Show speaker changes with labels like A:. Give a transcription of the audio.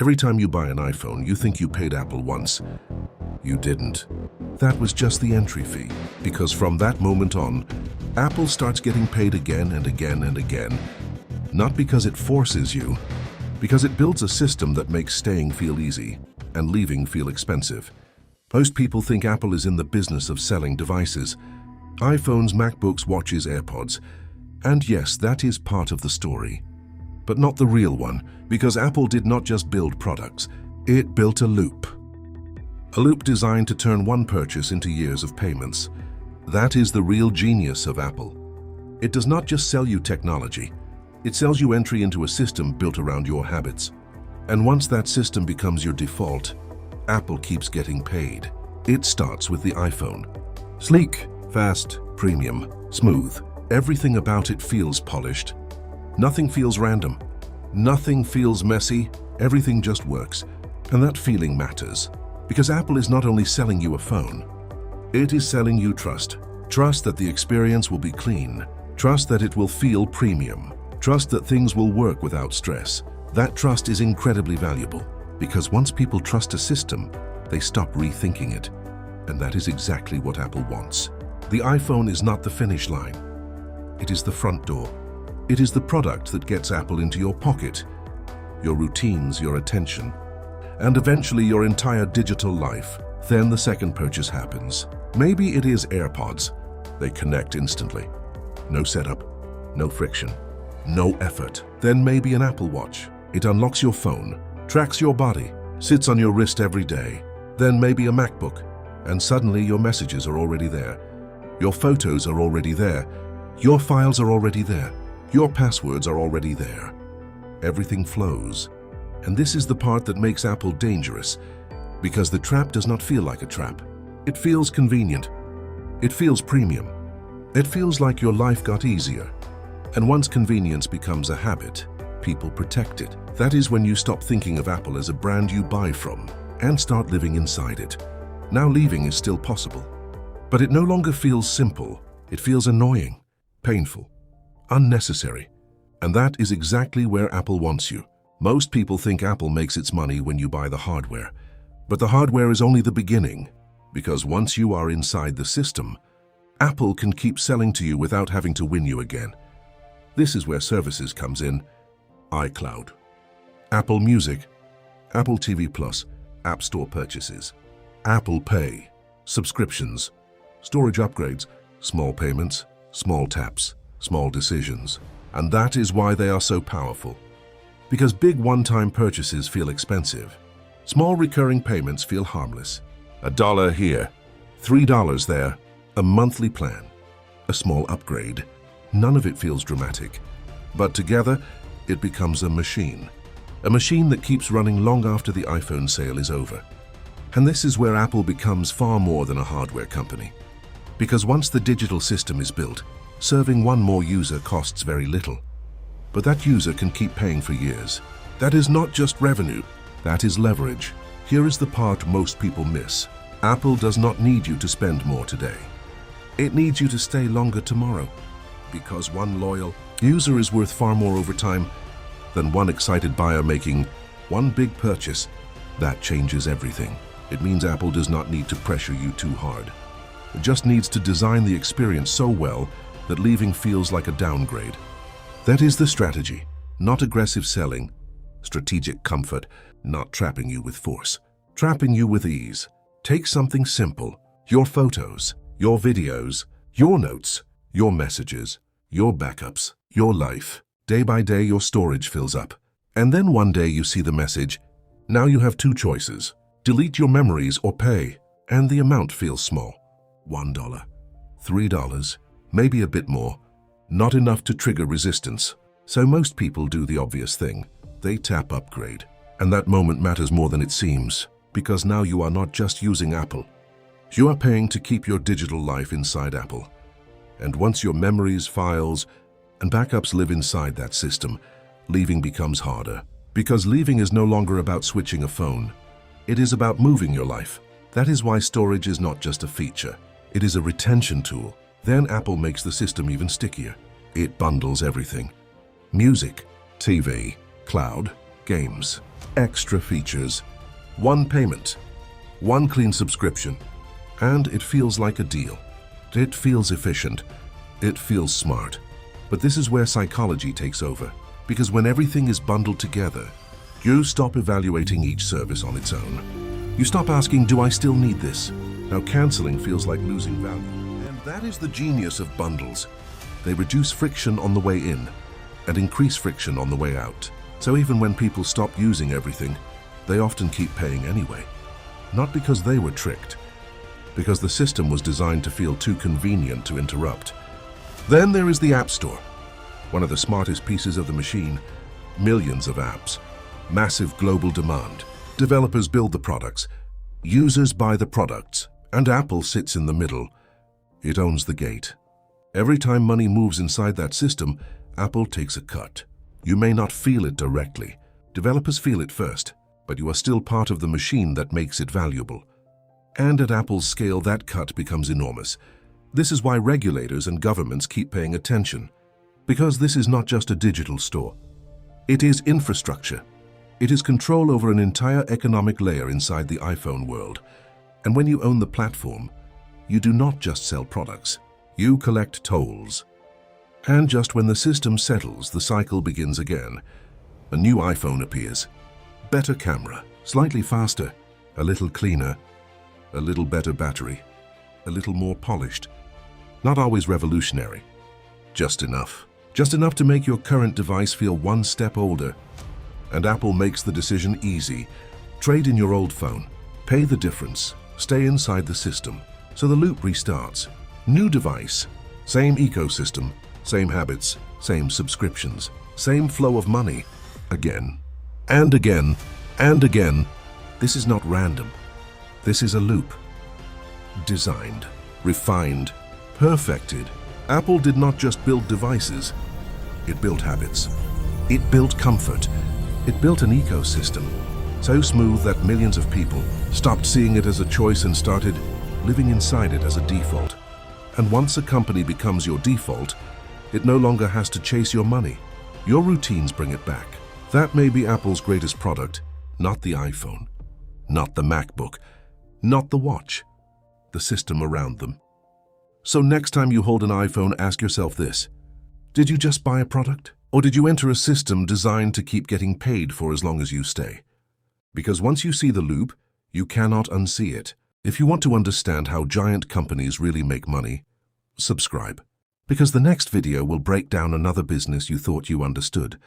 A: Every time you buy an iPhone, you think you paid Apple once. You didn't. That was just the entry fee, because from that moment on, Apple starts getting paid again and again and again. Not because it forces you, because it builds a system that makes staying feel easy and leaving feel expensive. Most people think Apple is in the business of selling devices. iPhones, MacBooks, watches, AirPods. And yes, that is part of the story. But not the real one, because Apple did not just build products, it built a loop. A loop designed to turn one purchase into years of payments. That is the real genius of Apple. It does not just sell you technology, it sells you entry into a system built around your habits. And once that system becomes your default, Apple keeps getting paid. It starts with the iPhone. Sleek, fast, premium, smooth. Everything about it feels polished. Nothing feels random. Nothing feels messy. Everything just works. And that feeling matters. Because Apple is not only selling you a phone, it is selling you trust. Trust that the experience will be clean. Trust that it will feel premium. Trust that things will work without stress. That trust is incredibly valuable. Because once people trust a system, they stop rethinking it. And that is exactly what Apple wants. The iPhone is not the finish line. It is the front door. It is the product that gets Apple into your pocket, your routines, your attention, and eventually your entire digital life. Then the second purchase happens. Maybe it is AirPods. They connect instantly. No setup, no friction, no effort. Then maybe an Apple Watch. It unlocks your phone, tracks your body, sits on your wrist every day. Then maybe a MacBook, and suddenly your messages are already there. Your photos are already there. Your files are already there. Your passwords are already there. Everything flows. And this is the part that makes Apple dangerous, because the trap does not feel like a trap. It feels convenient. It feels premium. It feels like your life got easier. And once convenience becomes a habit, people protect it. That is when you stop thinking of Apple as a brand you buy from and start living inside it. Now leaving is still possible, but it no longer feels simple. It feels annoying, painful, unnecessary. And that is exactly where Apple wants you. Most people think Apple makes its money when you buy the hardware. But the hardware is only the beginning, because once you are inside the system, Apple can keep selling to you without having to win you again. This is where services comes in. iCloud, Apple Music, Apple TV+, App Store purchases, Apple Pay, subscriptions, storage upgrades, small payments, small taps, small decisions. And that is why they are so powerful. Because big one-time purchases feel expensive. Small recurring payments feel harmless. $1 here, $3 there, a monthly plan, a small upgrade. None of it feels dramatic. But together, it becomes a machine. A machine that keeps running long after the iPhone sale is over. And this is where Apple becomes far more than a hardware company. Because once the digital system is built, serving one more user costs very little. But that user can keep paying for years. That is not just revenue, that is leverage. Here is the part most people miss. Apple does not need you to spend more today. It needs you to stay longer tomorrow. Because one loyal user is worth far more over time than one excited buyer making one big purchase. That changes everything. It means Apple does not need to pressure you too hard. It just needs to design the experience so well that leaving feels like a downgrade. That is the strategy, not aggressive selling. Strategic comfort, not trapping you with force. Trapping you with ease. Take something simple, your photos, your videos, your notes, your messages, your backups, your life. Day by day your storage fills up. And then one day you see the message. Now you have two choices. Delete your memories or pay. And the amount feels small. $1, $3, maybe a bit more. Not enough to trigger resistance. So most people do the obvious thing. They tap upgrade. And that moment matters more than it seems. Because now you are not just using Apple. You are paying to keep your digital life inside Apple. And once your memories, files, and backups live inside that system, leaving becomes harder. Because leaving is no longer about switching a phone. It is about moving your life. That is why storage is not just a feature. It is a retention tool. Then Apple makes the system even stickier. It bundles everything. Music, TV, cloud, games, extra features, one payment, one clean subscription, and it feels like a deal. It feels efficient. It feels smart. But this is where psychology takes over, because when everything is bundled together, you stop evaluating each service on its own. You stop asking, do I still need this? Now canceling feels like losing value. And that is the genius of bundles. They reduce friction on the way in and increase friction on the way out. So even when people stop using everything, they often keep paying anyway. Not because they were tricked, because the system was designed to feel too convenient to interrupt. Then there is the App Store, one of the smartest pieces of the machine. Millions of apps, massive global demand. Developers build the products, users buy the products, and Apple sits in the middle. It owns the gate. Every time money moves inside that system, Apple takes a cut. You may not feel it directly. Developers feel it first, but you are still part of the machine that makes it valuable. And at Apple's scale, that cut becomes enormous. This is why regulators and governments keep paying attention. Because this is not just a digital store. It is infrastructure. It is control over an entire economic layer inside the iPhone world. And when you own the platform, you do not just sell products. You collect tolls. And just when the system settles, the cycle begins again. A new iPhone appears. Better camera, slightly faster, a little cleaner, a little better battery, a little more polished. Not always revolutionary, just enough. Just enough to make your current device feel one step older. And Apple makes the decision easy. Trade in your old phone, pay the difference, stay inside the system. So the loop restarts. New device, same ecosystem, same habits, same subscriptions, same flow of money. Again, and again, and again. This is not random. This is a loop. Designed, refined, perfected. Apple did not just build devices. It built habits. It built comfort. It built an ecosystem so smooth that millions of people stopped seeing it as a choice and started living inside it as a default. And once a company becomes your default, it no longer has to chase your money. Your routines bring it back. That may be Apple's greatest product, not the iPhone, not the MacBook, not the watch, the system around them. So next time you hold an iPhone, ask yourself this: did you just buy a product? Or did you enter a system designed to keep getting paid for as long as you stay? Because once you see the loop, you cannot unsee it. If you want to understand how giant companies really make money, subscribe. Because the next video will break down another business you thought you understood,